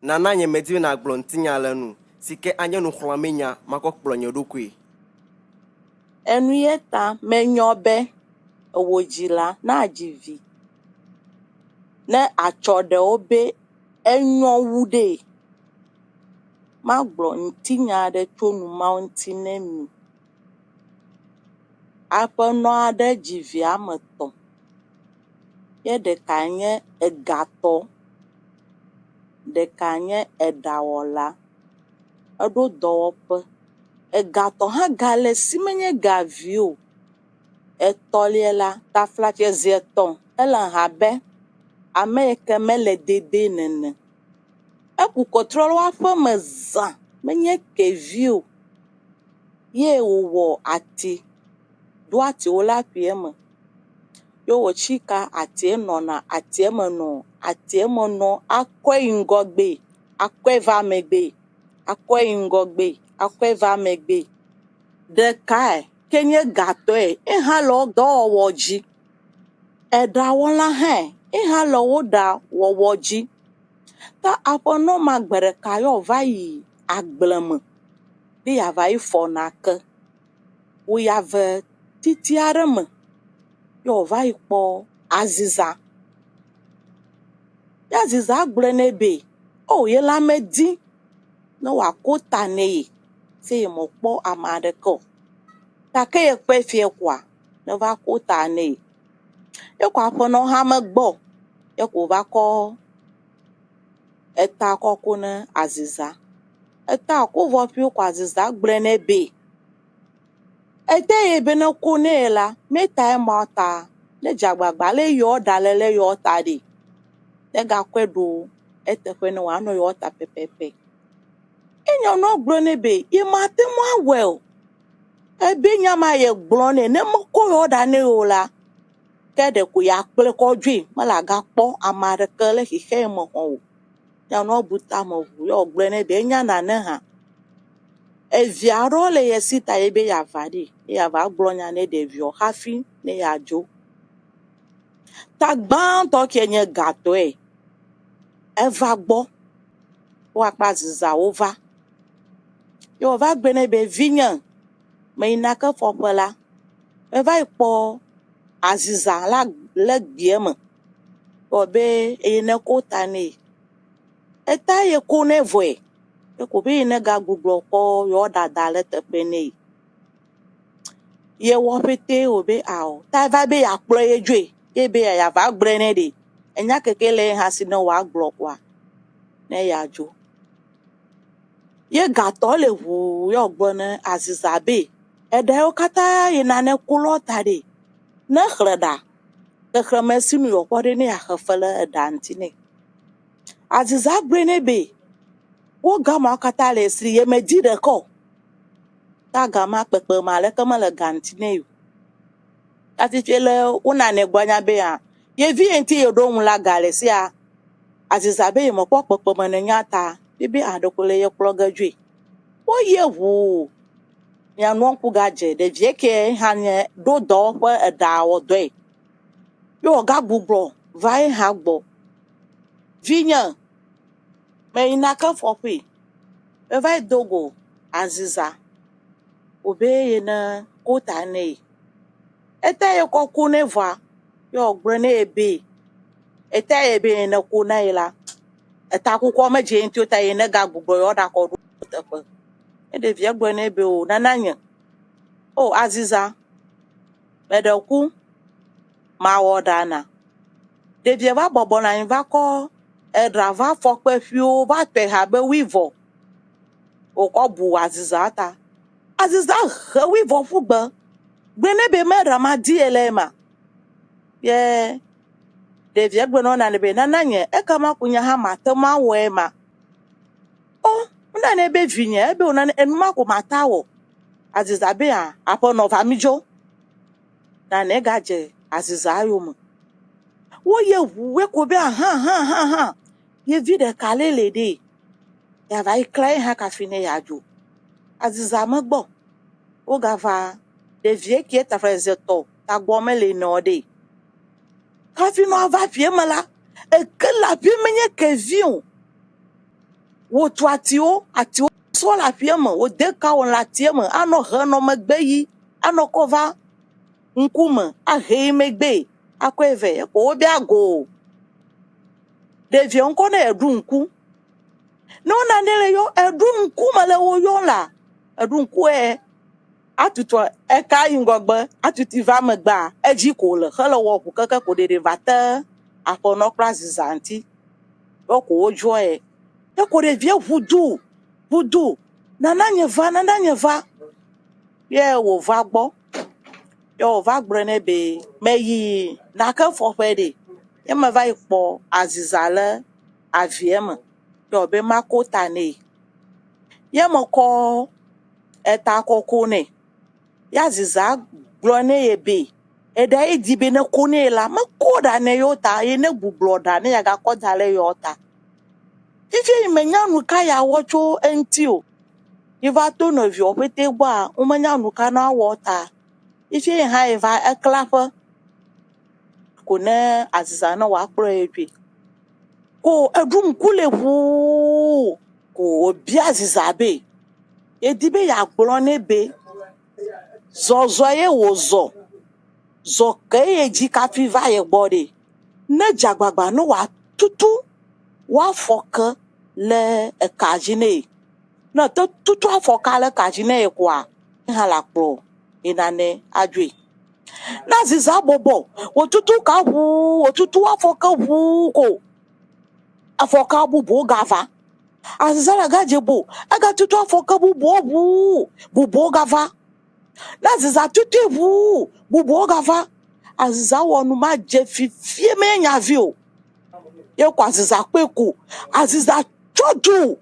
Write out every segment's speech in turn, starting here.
Nana nye medzi na glontinya lenu. Sike anya no xornammedia makok plonyo dokwe. Enuyeta menyobe ewojila na jivi. Ne achode obe enyo wude. Ma glontinya de tonu mountain mi. Ape no ade jivi ameton. Ye de kanye egato. De kanye edawola. Edo dowope. Egato ha gale simenye gavio. Etoliela ta flache zeton. Elan habe. Amerike mele dede nene. Eku kontrol wafe meza. Menye kevio. Ye uwo ati. Do ati ola pieme. Yo wochika ati enona. Ati emeno. Ati emono. Akwe ingogbe. Akwe vamegbe. Akwe ingogbe. Akwe vamegbe. De kai. Kenye gato e. Halo do woji. Eda wala he. Halo woda wowoji. Ta apono magbere kayo vai agbleme. Di ya vai fonake. Wo ya ve titiareme. Yo vai po aziza. Ya aziza agblene Oh ye la medi. No wakota ne. Se ye mokpo amadeko. Ta ke ye kwe fie kwa. No va kota ne. Yo kwa apono ha megbo. Yo ko va ko eta kokune aziza. Eta ko vo pi ko aziza gblene be. Eta ye bene kune la meta e mata le jagbagba le yo dalele yo tadi. Le ga kwedo ete kwene wa no yo ta pepepe. Enyo no gblene be ye mate mo well. E be nyama ye gblone ne mo ko yo da ne o la. Kede ku ya kple ko dwi mala ga kpo amare kele hihe mo ho. Ya no buta mo vu yo gblene be nya na ne ha. E viaro le yesita ebe ya vadi. Ya va gblonya ne de vio hafi ne ya jo. Ta gban to kenye gato e. Eva gbo. Wa pa ziza ova. Yo va gbene be vinyan. Me inake fopela. Eva ipo aziza la le bieme. Obe ene kota ne. Eta ye kone voe. Ye ko be ene ga guglo ko yo dada le tepene. Ye wopete obe ao. Ta va be ya kplo ye dwe. Ye be ya va gbrene de. Enya kekele hasi no wa glo kwa. Ne ya jo. Ye gato le wu yo gbone aziza be. Ede yo kata ye nane kulota de. Ne khreda. Ke khremesinu yo kwade ne ya khafele edantine. Aziza gbrene be. Wo gama kata le sri ye medi de ko. Ta gama pepe male kama le gantine yo. Ati chele una ne gwanya be ya. Ye vi enti yo do la gale si ya. Aziza be mo kwa pepe mane nyata. Bibi adokole ye kloga jwi. Wo ye wu. Ya nwanku gaje de vieke hanye do do kwa eda odwe. Yo ga gbugbo vai hagbo. Vinya. Me inaka fopi. E vai dogo aziza. Obe ye na kota ne. Eta ye kokune va. Yo grene ebe. Eta ye be na kuna ila. Eta kuko meje enti ta ye na ga gbugbo yo da ko do. E de vie grene ebe o nananya. Oh aziza. Bedoku ma wodana. De vie va bobo na inva ko edra va fokpe fio va pe habe wivo. O ko bu aziza ta. Aziza he wivo fugba. Gbene be mera ma di elema. Ye de vie gbeno na ne be nananye e kama kunya ha mate ma we ma. Oh una ne be vinye ebe una enuma ko matawo. Aziza be a apo no famijo. Na ne gaje aziza ayo mu. Wo ye we ko be ha. Ye vide kalele de. Ya va ikrai ha ka fine ya jo. Aziza magbo. O gava de vie ki eta frezeto. Ta gbomele no de. Ka fi no ava pie mala. E ke la pie menye ke vion. wo tu atio so la pieme wo deka on la tieme ano he no megbe yi ano kova nkume a he megbe akweve ko obi ago devi onko na edu nku no na nele yo edu nku male wo yo la edu nku atutu eka ingogbe atuti va megba eji ko le hele wo ku keke ko de vate apo no prazanti o ko ojo e ko de vie vudu nana nyeva ye wo va gbo yo va gbrene be meyi na ka fo pede ye ma va ipo azizale aviem yo be makota ne ye mo ko eta koko ne ya ziza glone ebe eda edibe ne kone la makoda ne yota ye ne bubloda ne ya ga kodale yota ife imenya nuka ya wocho entio iva to no vi opete gba umenya nuka na wota ife ha eva eklapa kone aziza na wa pro epi ko edum kule hu ko obi aziza be edibe ya glone be zozo ye wozo zo ke eji kafi va ye gbode ne jagbagba no wa tutu wa foka le ekajine no to tutu afoka le kajine kwa hala pro inane adwe na ziza bobo wo tutu ka hu wo tutu afoka hu ko afoka bubu gava azizala gajebo aga tutu afoka bubu gava na ziza tutu bubu gava aziza wonu ma je fifie me nya vi o ye kwa aziza kweku aziza chodu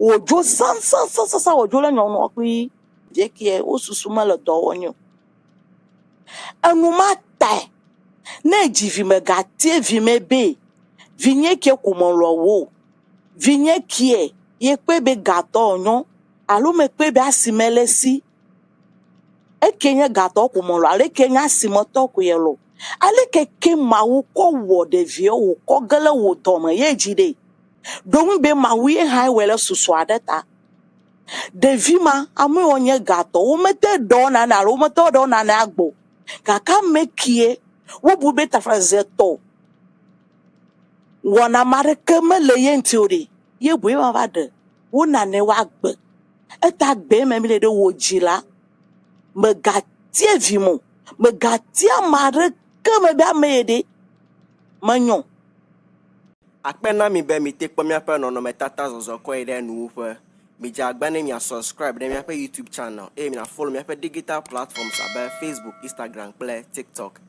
ojo san ojo le nyon okui je ki osusu ma le do wonyo enu ma ta na jivi me gatie vi me be vinye ke ku mo lo wo vinye ki ye pe be gato onyo alo me pe be asimele si ekenye gato ku mo lo ale kenya asimoto ku ye lo ale ke ma wo ko wo de vie wo ko gele wo to mo ye jide domin be ma wi ha wele susu adeta de vima amu onye gato wo mete do na na wo mete do na na agbo kaka mekie wo bu beta frazeto wona mare kemele yentiori ye bu ma va de wo na ne wa gbe eta gbe me mi le de wo jila me gatie vimo me gatia mare keme be amede manyo akpena mi be mi tekpo mi ape no me tata zozo ko ide nu fe mi jagba ne mi subscribe de mi ape YouTube channel mi na follow mi ape digital platforms abe Facebook, Instagram, Play, TikTok